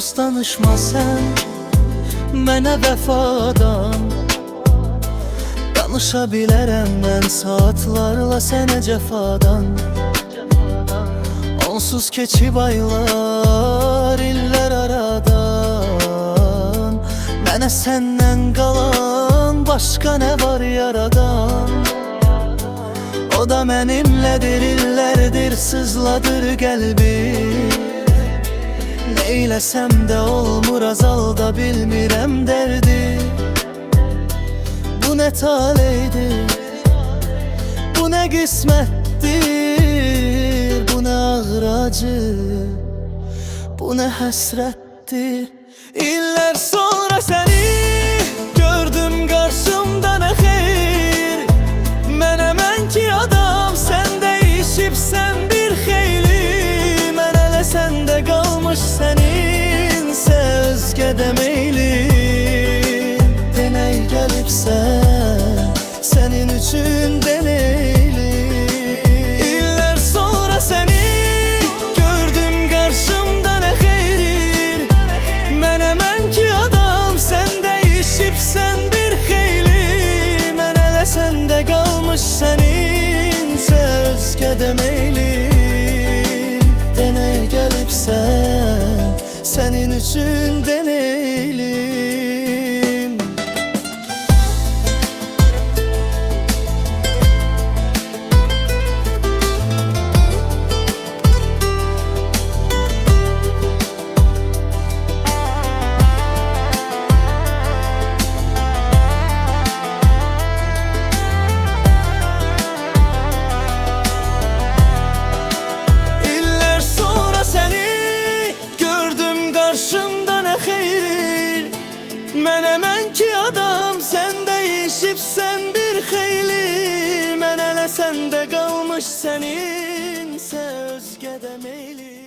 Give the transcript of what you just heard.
Sus danışma sen mənə vəfadan. Danışa bilərəm mən saatlarla sənə cəfadan. Onsuz keçib aylar, illər aradan. Mənə səndən qalan başqa nə var yaradan? O da mənimlədir, illərdir sızladır qəlbim. Neyləsəm də olmur, azalda bilmirəm dərdi. Bu nə taleydir, bu nə qismətdir, bu nə ağır acı, bu nə həsrətdir. İllər sonra səni gördüm qarşımda, nə xeyir. Mənəmən ki adam, sən dəyişibsən bir xeyli. Mən hələ səndə qalmış, səninsə özgə demeyli. Deney gəlibsən, sənin üçün deneyli. İllər sonra səni gördüm qarşımda, nə xeyir. Mənəmən ki adam, sən dəyişibsən bir xeyli. Mən hələ səndə qalmış, səninsə özgə demeyli. Deney gəlibsən, sənin üçün deneylim. Qarşımda nə xeyir. Mənəmən ki adam, sən dəyişibsən bir xeyli. Mən hələ səndə qalmış, səninsə özgə demeyli.